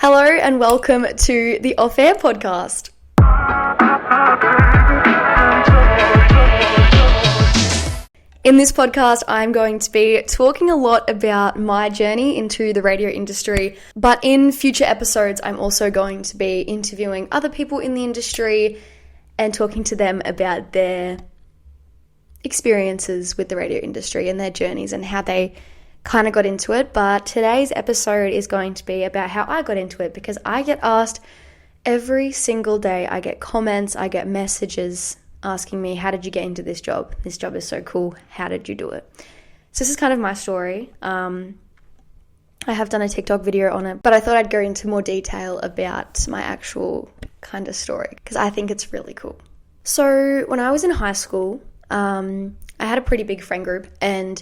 Hello and welcome to the Off Air podcast. In this podcast, I'm going to be talking a lot about my journey into the radio industry, but in future episodes, I'm also going to be interviewing other people in the industry and talking to them about their experiences with the radio industry and their journeys and how they kind of got into it. But today's episode is going to be about how I got into it, because I get asked every single day. I get comments, I get messages asking me, how did you get into this job? This job is so cool. How did you do it? So this is kind of my story. I have done a TikTok video on it, but I thought I'd go into more detail about my actual kind of story because I think it's really cool. So when I was in high school, I had a pretty big friend group, and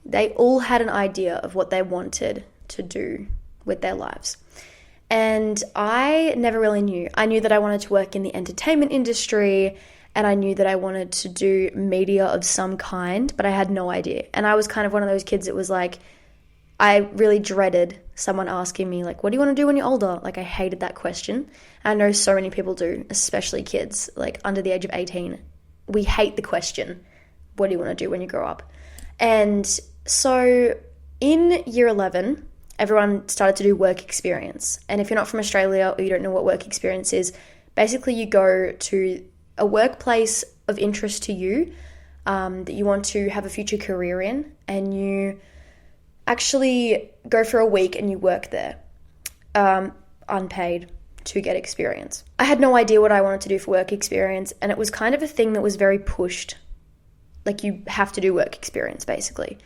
they all had an idea of what they wanted to do with their lives. And I never really knew. I knew that I wanted to work in the entertainment industry, and I knew that I wanted to do media of some kind, but I had no idea. And I was kind of one of those kids that was like, I really dreaded someone asking me, like, what do you want to do when you're older? Like, I hated that question. I know so many people do, especially kids, like under the age of 18. We hate the question, what do you want to do when you grow up? And so in year 11, everyone started to do work experience. And if you're not from Australia or you don't know what work experience is, basically you go to a workplace of interest to you that you want to have a future career in, and you actually go for a week and you work there, unpaid, to get experience. I had no idea what I wanted to do for work experience, and it was kind of a thing that was very pushed. Like, you have to do work experience, basically.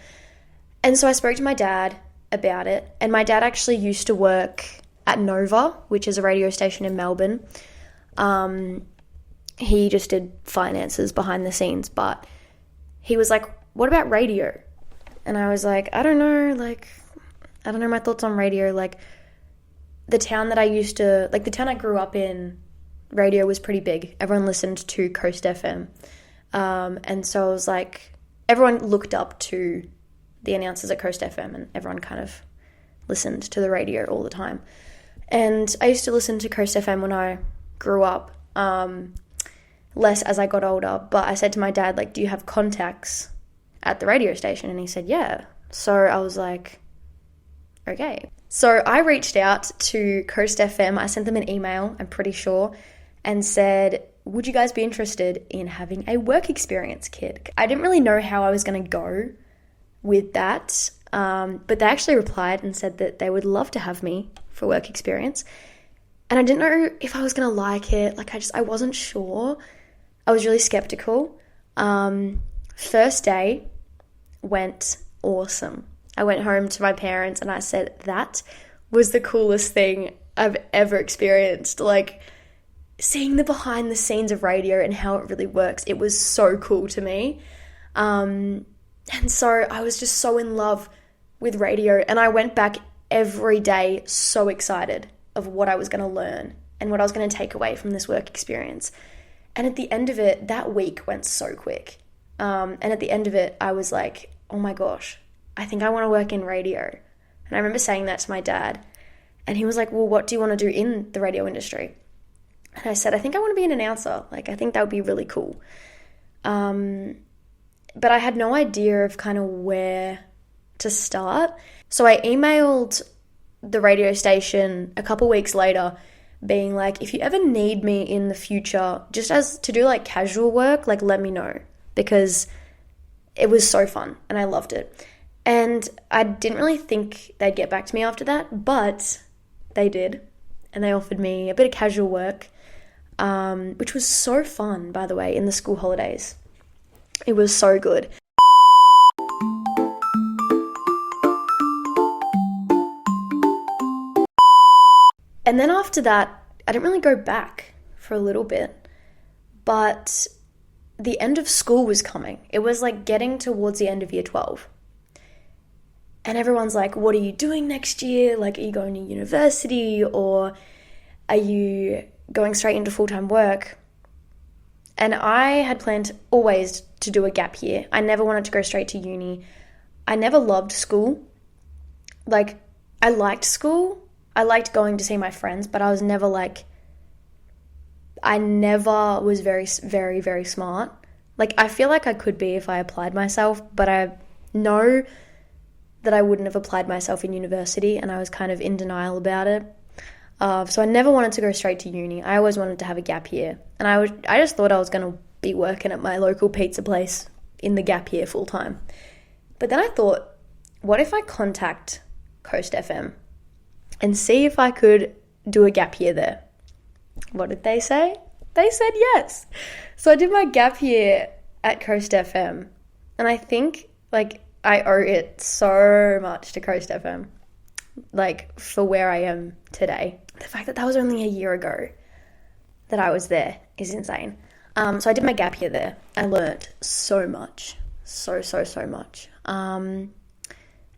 And so I spoke to my dad about it, and my dad actually used to work at Nova, which is a radio station in Melbourne. He just did finances behind the scenes, but he was like, what about radio? And I was like, I don't know my thoughts on radio. Like, the town that the town I grew up in, radio was pretty big. Everyone listened to Coast FM. And so I was like, everyone looked up to the announcers at Coast FM, and everyone kind of listened to the radio all the time. And I used to listen to Coast FM when I grew up, less as I got older. But I said to my dad, like, do you have contacts at the radio station? And he said, yeah. So I was like, okay. So I reached out to Coast FM. I sent them an email, I'm pretty sure, and said, would you guys be interested in having a work experience kid? I didn't really know how I was going to go with that, but they actually replied and said that they would love to have me for work experience. And I didn't know if I was going to like it. Like, I wasn't sure. I was really skeptical. First day went awesome. I went home to my parents and I said, that was the coolest thing I've ever experienced. Like, seeing the behind the scenes of radio and how it really works, it was so cool to me. And so I was just so in love with radio, and I went back every day so excited of what I was going to learn and what I was going to take away from this work experience. And at the end of it, that week went so quick. And at the end of it, I was like, oh my gosh, I think I want to work in radio. And I remember saying that to my dad, and he was like, well, what do you want to do in the radio industry? And I said, I think I want to be an announcer. Like, I think that would be really cool. But I had no idea of kind of where to start. So I emailed the radio station a couple weeks later being like, if you ever need me in the future, just as to do like casual work, like, let me know, because it was so fun and I loved it. And I didn't really think they'd get back to me after that, but they did. And they offered me a bit of casual work, which was so fun, by the way, in the school holidays. It was so good. And then after that, I didn't really go back for a little bit, but the end of school was coming. It was like getting towards the end of year 12. And everyone's like, what are you doing next year? Like, are you going to university, or are you going straight into full-time work? And I had planned always to do a gap year. I never wanted to go straight to uni. I never loved school. Like, I liked school, I liked going to see my friends, but I was never like, I never was very, very, very smart. Like, I feel like I could be if I applied myself, but I know that I wouldn't have applied myself in university, and I was kind of in denial about it. So I never wanted to go straight to uni. I always wanted to have a gap year. And I just thought I was going to be working at my local pizza place in the gap year full time. But then I thought, what if I contact Coast FM and see if I could do a gap year there? What did they say? They said yes. So I did my gap year at Coast FM. And I think, like, I owe it so much to Coast FM, like, for where I am today. The fact that was only a year ago that I was there is insane. So I did my gap year there. I learned so much. So much. And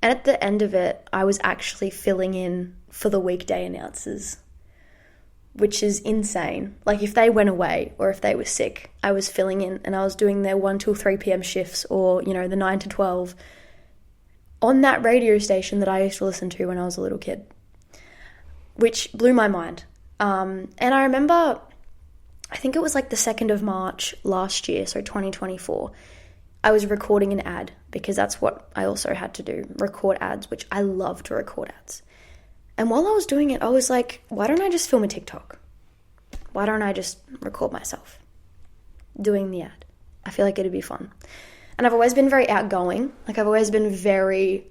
at the end of it, I was actually filling in for the weekday announcers, which is insane. Like, if they went away or if they were sick, I was filling in and I was doing their 1 till 3 p.m. shifts, or, you know, the 9 to 12 on that radio station that I used to listen to when I was a little kid, which blew my mind. And I remember, I think it was like the 2nd of March last year, so 2024, I was recording an ad, because that's what I also had to do, record ads, which I love to record ads. And while I was doing it, I was like, why don't I just film a TikTok? Why don't I just record myself doing the ad? I feel like it'd be fun. And I've always been very outgoing. Like, I've always been very,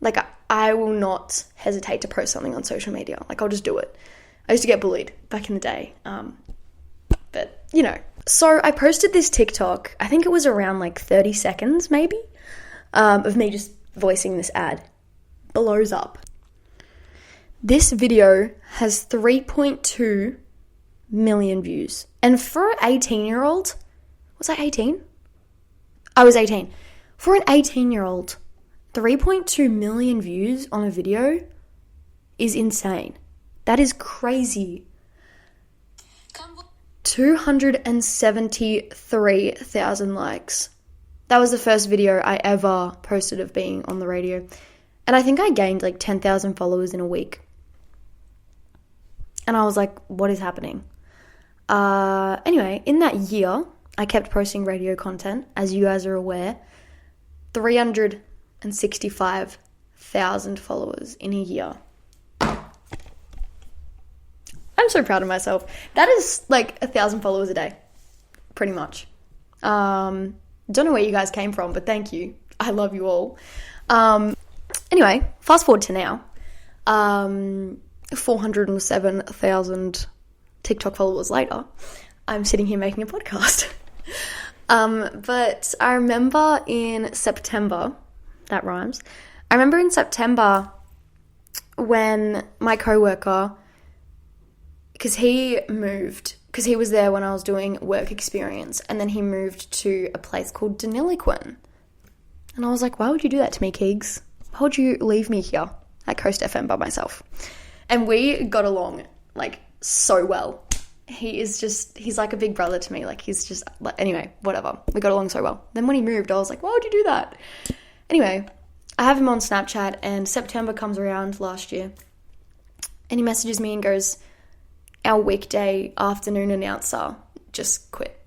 like, I will not hesitate to post something on social media. Like, I'll just do it. I used to get bullied back in the day. But, you know. So I posted this TikTok, I think it was around like 30 seconds maybe, of me just voicing this ad. Blows up. This video has 3.2 million views. And for an 18-year-old, was I 18? I was 18. For an 18-year-old, 3.2 million views on a video is insane. That is crazy. 273,000 likes. That was the first video I ever posted of being on the radio. And I think I gained like 10,000 followers in a week. And I was like, what is happening? Anyway, in that year, I kept posting radio content, as you guys are aware. 365,000 followers in a year. I'm so proud of myself. That is like 1,000 followers a day, pretty much. Don't know where you guys came from, but thank you. I love you all. Anyway, fast forward to now. 407,000 TikTok followers later, I'm sitting here making a podcast. But I remember in September, that rhymes. I remember in September when my coworker, because he moved, because he was there when I was doing work experience, and then he moved to a place called Deniliquin. And I was like, why would you do that to me, Keegs? Why would you leave me here at Coast FM by myself? And we got along, like, so well. He's like a big brother to me. Like, he's just, like, anyway, whatever. We got along so well. Then when he moved, I was like, why would you do that? Anyway, I have him on Snapchat, and September comes around last year, and he messages me and goes, our weekday afternoon announcer just quit.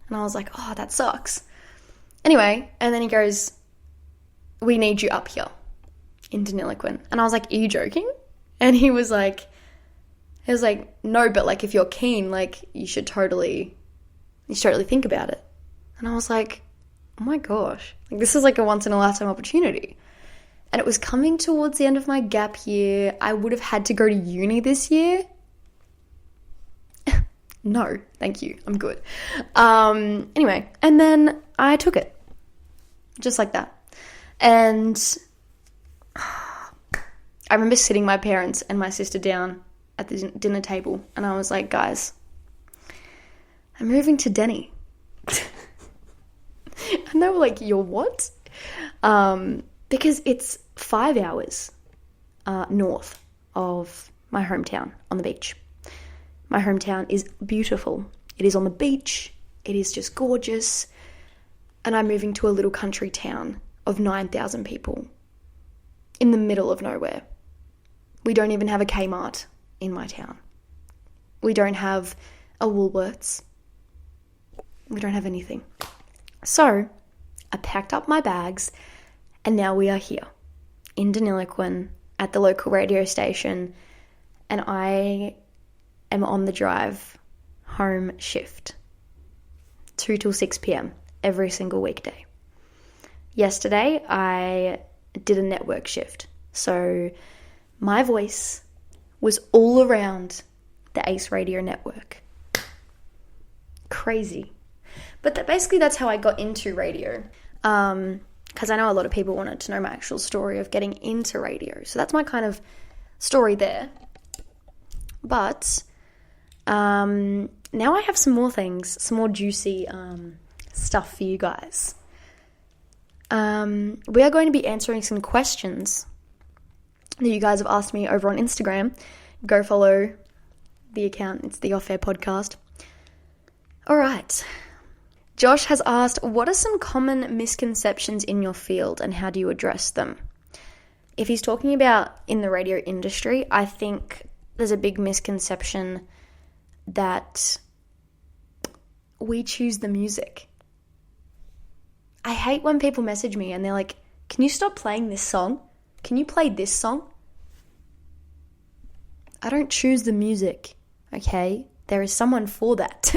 And I was like, oh, that sucks. Anyway, and then he goes, we need you up here in Deniliquin. And I was like, are you joking? And he was like, no, but like, if you're keen, like, you should totally think about it. And I was like, oh my gosh, like, this is like a once in a lifetime opportunity. And it was coming towards the end of my gap year. I would have had to go to uni this year. No, thank you. I'm good. Anyway, and then I took it. Just like that. And I remember sitting my parents and my sister down at the dinner table, and I was like, guys, I'm moving to Denny. And they were like, you're what? Because it's 5 hours north of my hometown on the beach. My hometown is beautiful. It is on the beach. It is just gorgeous. And I'm moving to a little country town of 9,000 people in the middle of nowhere. We don't even have a Kmart in my town. We don't have a Woolworths. We don't have anything. So I packed up my bags and now we are here in Deniliquin at the local radio station, and I am on the drive home shift, 2 till 6 p.m. every single weekday. Yesterday I did a network shift, so my voice was all around the Ace Radio network. Crazy. But basically that's how I got into radio. Because I know a lot of people wanted to know my actual story of getting into radio. So that's my kind of story there. But now I have some more things, some more juicy stuff for you guys. We are going to be answering some questions that you guys have asked me over on Instagram. Go follow the account. It's the Off Air Podcast. All right. Josh has asked, what are some common misconceptions in your field and how do you address them? If he's talking about in the radio industry, I think there's a big misconception that we choose the music. I hate when people message me and they're like, can you stop playing this song? Can you play this song? I don't choose the music, okay? There is someone for that.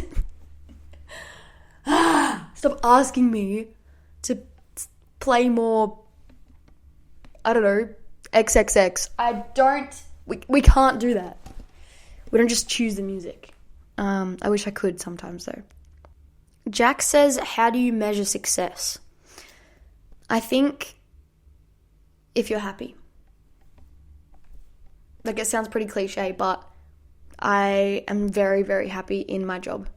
Stop asking me to play more, I don't know, XXX. We can't do that. We don't just choose the music. I wish I could sometimes though. Jack says, how do you measure success? I think if you're happy. Like, it sounds pretty cliche, but I am very, very happy in my job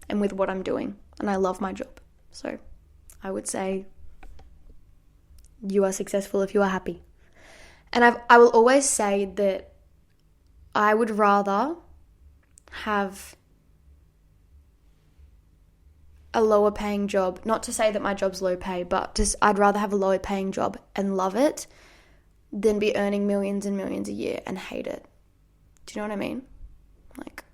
and with what I'm doing. And I love my job. So I would say you are successful if you are happy. And I will always say that I would rather have a lower paying job. Not to say that my job's low pay, but just I'd rather have a lower paying job and love it than be earning millions and millions a year and hate it. Do you know what I mean? Like,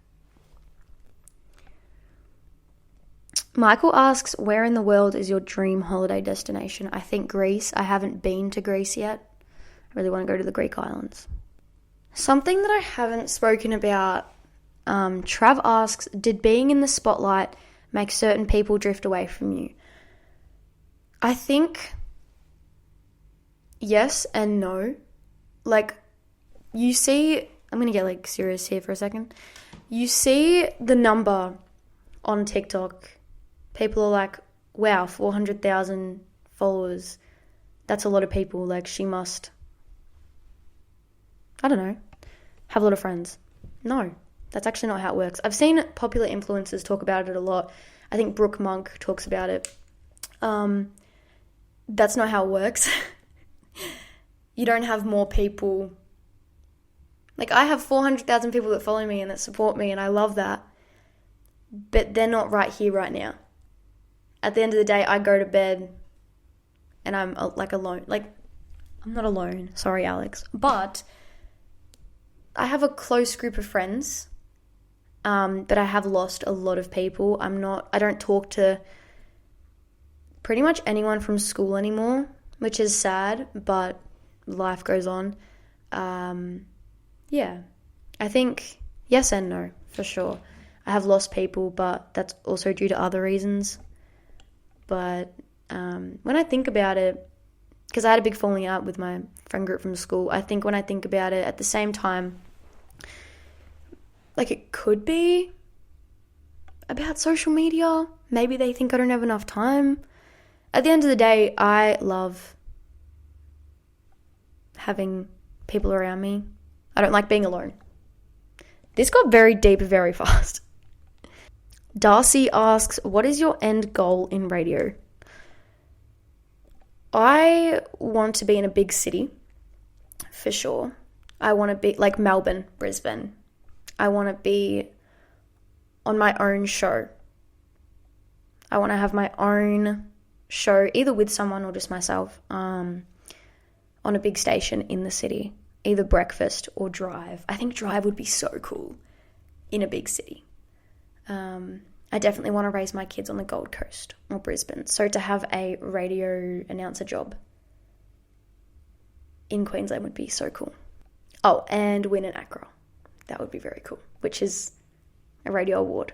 Michael asks, where in the world is your dream holiday destination? I think Greece. I haven't been to Greece yet. I really want to go to the Greek islands. Something that I haven't spoken about, Trav asks, did being in the spotlight make certain people drift away from you? I think yes and no. Like, you see, I'm going to get like serious here for a second. You see the number on TikTok. People are like, wow, 400,000 followers. That's a lot of people. Like, she must, I don't know, have a lot of friends. No, that's actually not how it works. I've seen popular influencers talk about it a lot. I think Brooke Monk talks about it. That's not how it works. You don't have more people. Like, I have 400,000 people that follow me and that support me, and I love that. But they're not right here, right now. At the end of the day, I go to bed and I'm like alone. Like, I'm not alone. Sorry, Alex. But I have a close group of friends. But I have lost a lot of people. I don't talk to pretty much anyone from school anymore, which is sad, but life goes on. Yeah, I think yes and no, for sure. I have lost people, but that's also due to other reasons. But when I think about it, because I had a big falling out with my friend group from school, I think when I think about it, at the same time, like, it could be about social media. Maybe they think I don't have enough time. At the end of the day, I love having people around me. I don't like being alone. This got very deep very fast. Darcy asks, what is your end goal in radio? I want to be in a big city, for sure. I want to be like Melbourne, Brisbane. I want to be on my own show. I want to have my own show, either with someone or just myself, on a big station in the city. either breakfast or drive. I think drive would be so cool in a big city. I definitely want to raise my kids on the Gold Coast or Brisbane. So to have a radio announcer job in Queensland would be so cool. Oh, and win an ACRA. That would be very cool, which is a radio award.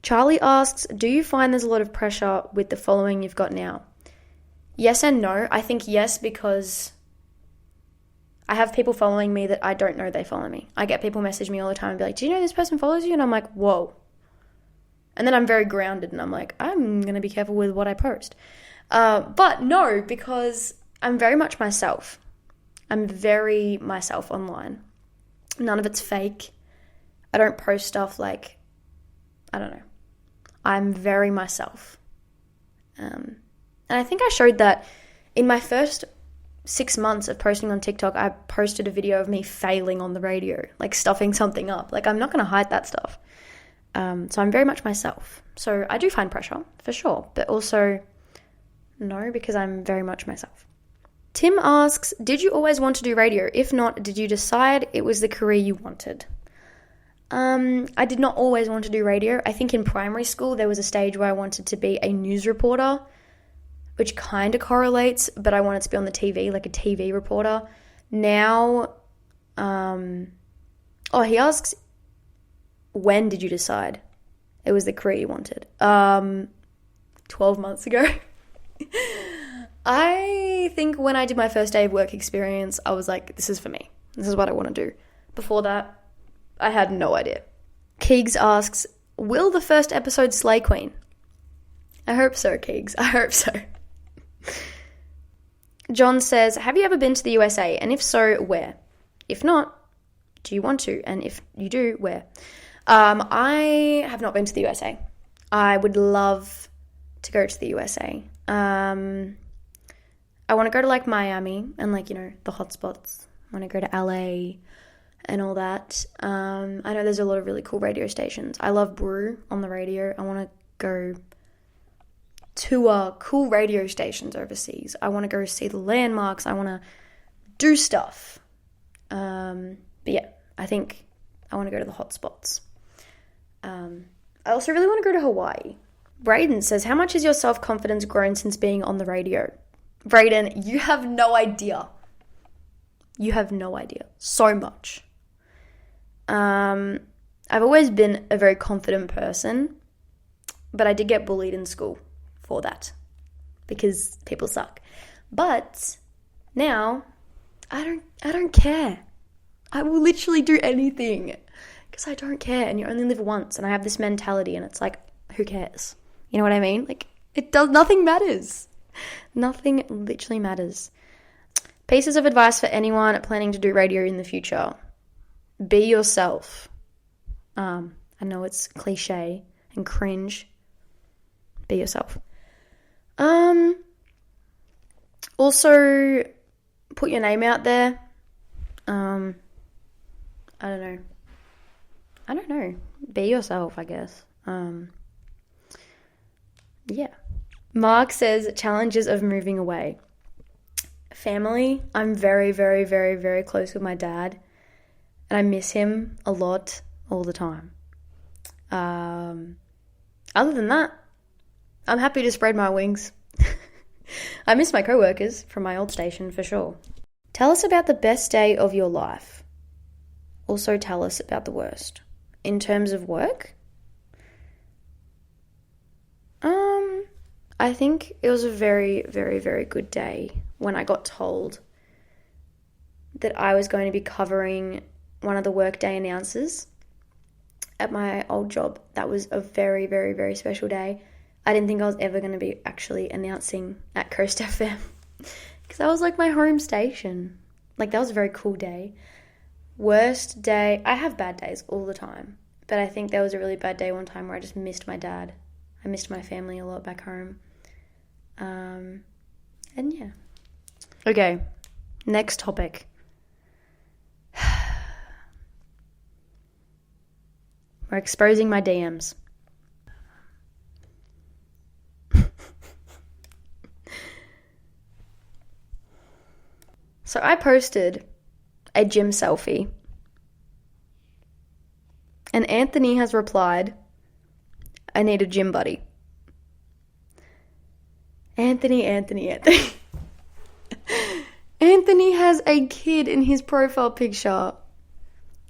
Charlie asks, do you find there's a lot of pressure with the following you've got now? Yes and no. I think yes, because I have people following me that I don't know they follow me. I get people message me all the time and be like, do you know this person follows you? And I'm like, whoa. And then I'm very grounded and I'm like, I'm going to be careful with what I post. But no, because I'm very much myself. I'm very myself online. None of it's fake. I don't post stuff like, I don't know. I'm very myself. And I think I showed that in my first 6 months of posting on TikTok. I posted a video of me failing on the radio, like stuffing something up. Like, I'm not going to hide that stuff. So I'm very much myself. So I do find pressure, for sure. But also, no, because I'm very much myself. Tim asks, did you always want to do radio? If not, did you decide it was the career you wanted? I did not always want to do radio. I think in primary school, there was a stage where I wanted to be a news reporter, which kind of correlates, but I wanted to be on the TV, like a TV reporter. Now, he asks, when did you decide it was the career you wanted? 12 months ago. I think when I did my first day of work experience, I was like, this is for me. This is what I want to do. Before that, I had no idea. Keegs asks, will the first episode slay Queen? I hope so, Keegs. I hope so. John says, have you ever been to the USA? And if so, where? If not, do you want to? And if you do, where? I have not been to the USA. I would love to go to the USA. I want to go to like Miami and like, the hot spots. I want to go to LA and all that. I know there's a lot of really cool radio stations. I love Brew on the radio. I want to go tour cool radio stations overseas. I want to go see the landmarks. I want to do stuff. But yeah, I think I want to go to the hot spots. I also really want to go to Hawaii. Brayden says, how much has your self-confidence grown since being on the radio? Brayden, you have no idea. You have no idea. So much. I've always been a very confident person, but I did get bullied in school for that because people suck. But now I don't care. I will literally do anything because I don't care, and you only live once, and I have this mentality, and it's like, who cares? You know what I mean? Like, nothing matters. Nothing literally matters. Pieces of advice for anyone planning to do radio in the future. Be yourself. I know it's cliche and cringe. Be yourself. Also, put your name out there. I don't know. Be yourself, I guess. Yeah. Mark says, challenges of moving away. Family, I'm very, very, very, very close with my dad, and I miss him a lot all the time. Other than that, I'm happy to spread my wings. I miss my co-workers from my old station for sure. Tell us about the best day of your life. Also tell us about the worst. In terms of work, I think it was a very, very, very good day when I got told that I was going to be covering one of the workday announcers at my old job. That was a very, very, very special day. I didn't think I was ever going to be actually announcing at Coast FM because that was like my home station. Like, that was a very cool day. Worst day, I have bad days all the time, but I think there was a really bad day one time where I just missed my dad. I missed my family a lot back home. And yeah. Okay, next topic. We're exposing my DMs. So I posted a gym selfie. And Anthony has replied, I need a gym buddy. Anthony. Anthony has a kid in his profile picture.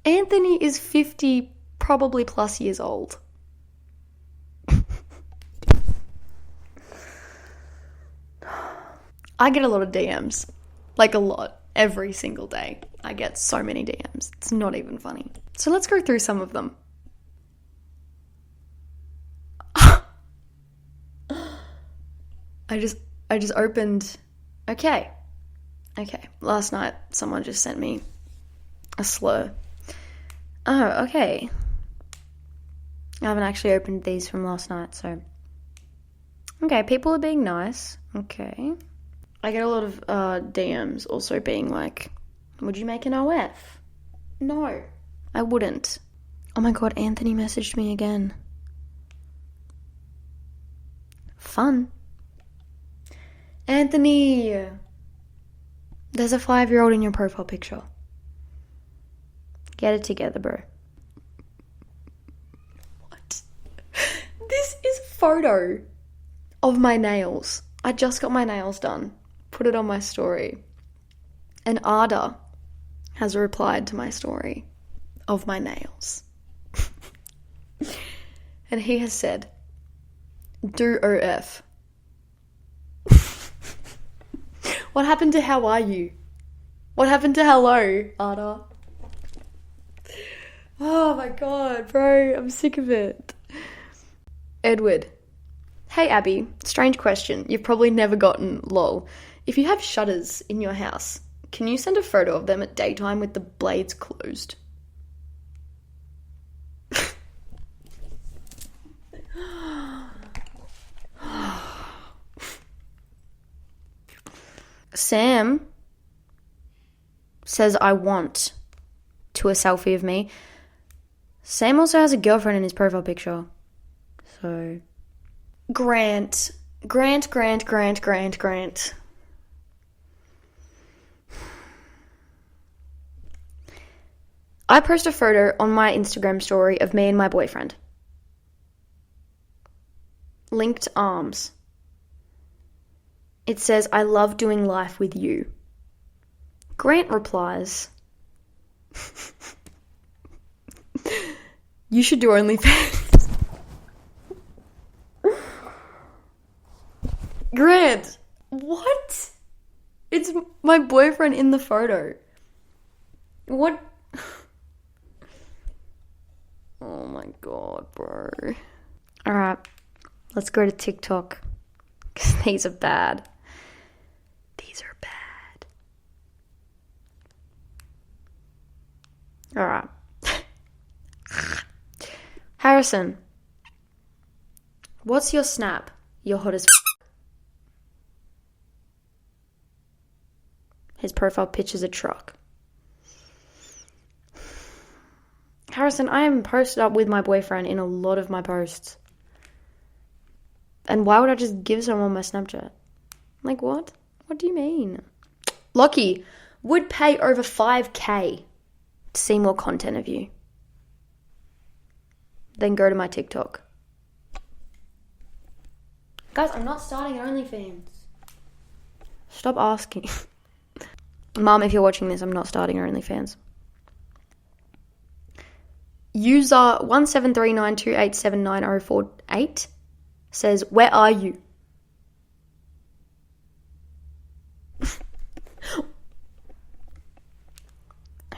Anthony is 50, probably plus years old. I get a lot of DMs. Like a lot. Every single day. I get so many DMs. It's not even funny. So let's go through some of them. I just opened. Okay. Last night, someone just sent me a slur. Oh, okay. I haven't actually opened these from last night, so. Okay, people are being nice. Okay. I get a lot of DMs also being like, would you make an OF? No, I wouldn't. Oh my god, Anthony messaged me again. Fun. Anthony! There's a 5-year-old in your profile picture. Get it together, bro. What? This is a photo of my nails. I just got my nails done. Put it on my story. And Ada has replied to my story of my nails. And he has said, do OF. What happened to how are you? What happened to hello, Ada? Oh my god, bro, I'm sick of it. Edward. Hey Abby, strange question. You've probably never gotten lol. If you have shutters in your house, can you send a photo of them at daytime with the blades closed? Sam says I want to a selfie of me. Sam also has a girlfriend in his profile picture. So Grant. I post a photo on my Instagram story of me and my boyfriend. Linked arms. It says, I love doing life with you. Grant replies, you should do OnlyFans. Grant, what? It's my boyfriend in the photo. What? Oh my god, bro. Alright, let's go to TikTok. Because these are bad. These are bad. Alright. Harrison. What's your snap? You're hot as His profile picture's a truck. Harrison, I am posted up with my boyfriend in a lot of my posts. And why would I just give someone my Snapchat? Like, what? What do you mean? Lockie, would pay over 5k to see more content of you. Then go to my TikTok. Guys, I'm not starting an OnlyFans. Stop asking. Mom, if you're watching this, I'm not starting an OnlyFans. User 17392879048 says, where are you?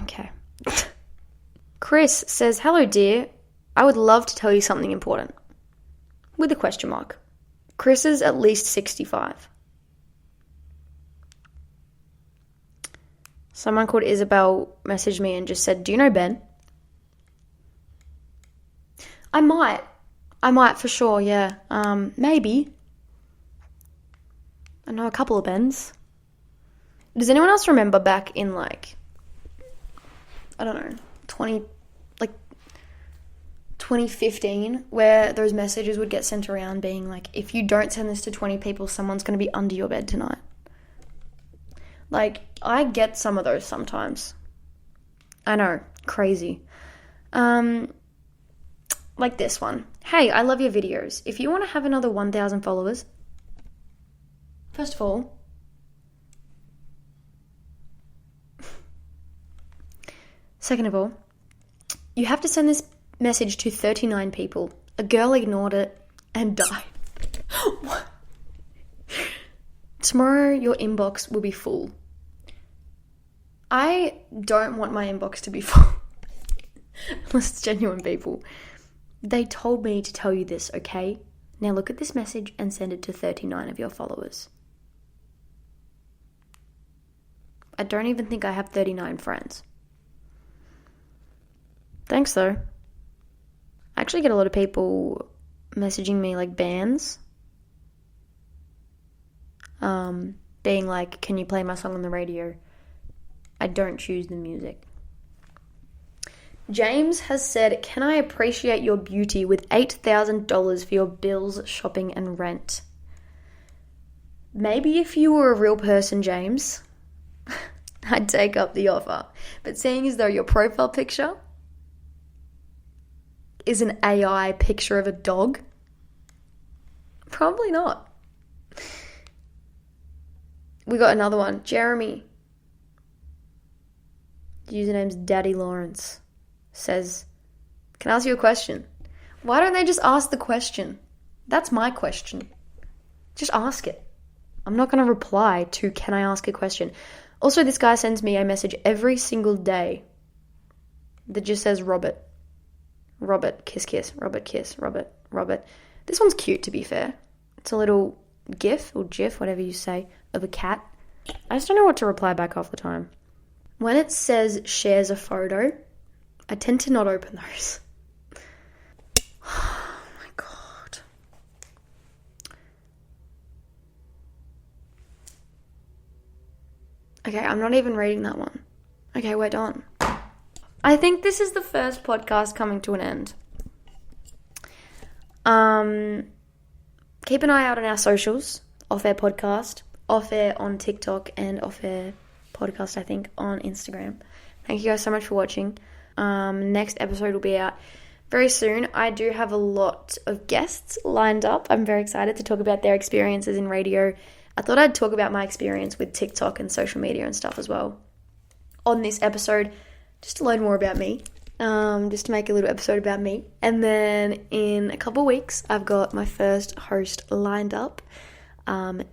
Okay. Chris says, hello dear, I would love to tell you something important. With a question mark. Chris is at least 65. Someone called Isabel messaged me and just said, do you know Ben? I might for sure, yeah. Maybe. I know a couple of Bens. Does anyone else remember back in I don't know, 2015, where those messages would get sent around being like, if you don't send this to 20 people, someone's going to be under your bed tonight. I get some of those sometimes. I know, crazy. Like this one. Hey, I love your videos. If you want to have another 1,000 followers, first of all, second of all, you have to send this message to 39 people. A girl ignored it and died. What? Tomorrow your inbox will be full. I don't want my inbox to be full. Unless it's genuine people. They told me to tell you this, okay? Now look at this message and send it to 39 of your followers. I don't even think I have 39 friends. Thanks though. I actually get a lot of people messaging me like bands. Being like, can you play my song on the radio? I don't choose the music. James has said, can I appreciate your beauty with $8,000 for your bills, shopping and rent? Maybe if you were a real person, James, I'd take up the offer. But seeing as though your profile picture is an AI picture of a dog, probably not. We got another one. Jeremy. Username's Daddy Lawrence. Says, can I ask you a question? Why don't they just ask the question? That's my question. Just ask it. I'm not going to reply to can I ask a question. Also, this guy sends me a message every single day that just says Robert. Robert, kiss, kiss. Robert, kiss. Robert, Robert. This one's cute, to be fair. It's a little gif or gif, whatever you say, of a cat. I just don't know what to reply back half the time. When it says shares a photo, I tend to not open those. Oh my God. Okay, I'm not even reading that one. Okay, we're done. I think this is the first podcast coming to an end. Keep an eye out on our socials. Off Air Podcast. Off Air on TikTok and Off Air Podcast, I think, on Instagram. Thank you guys so much for watching. Next episode will be out very soon. I do have a lot of guests lined up. I'm very excited to talk about their experiences in radio. I thought I'd talk about my experience with TikTok and social media and stuff as well on this episode, just to learn more about me, just to make a little episode about me. And then in a couple of weeks, I've got my first host lined up.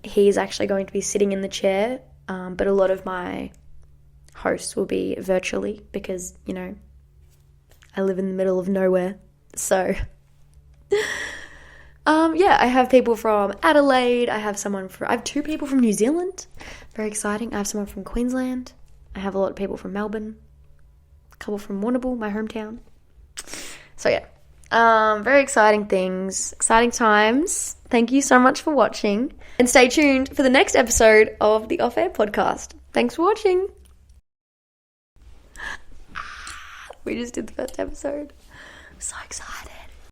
He's actually going to be sitting in the chair, but a lot of my hosts will be virtually because, you know, I live in the middle of nowhere. So, yeah, I have people from Adelaide. I have two people from New Zealand. Very exciting. I have someone from Queensland. I have a lot of people from Melbourne. A couple from Warrnambool, my hometown. So, yeah. Very exciting things. Exciting times. Thank you so much for watching. And stay tuned for the next episode of the Off Air Podcast. Thanks for watching. We just did the first episode. I'm so excited.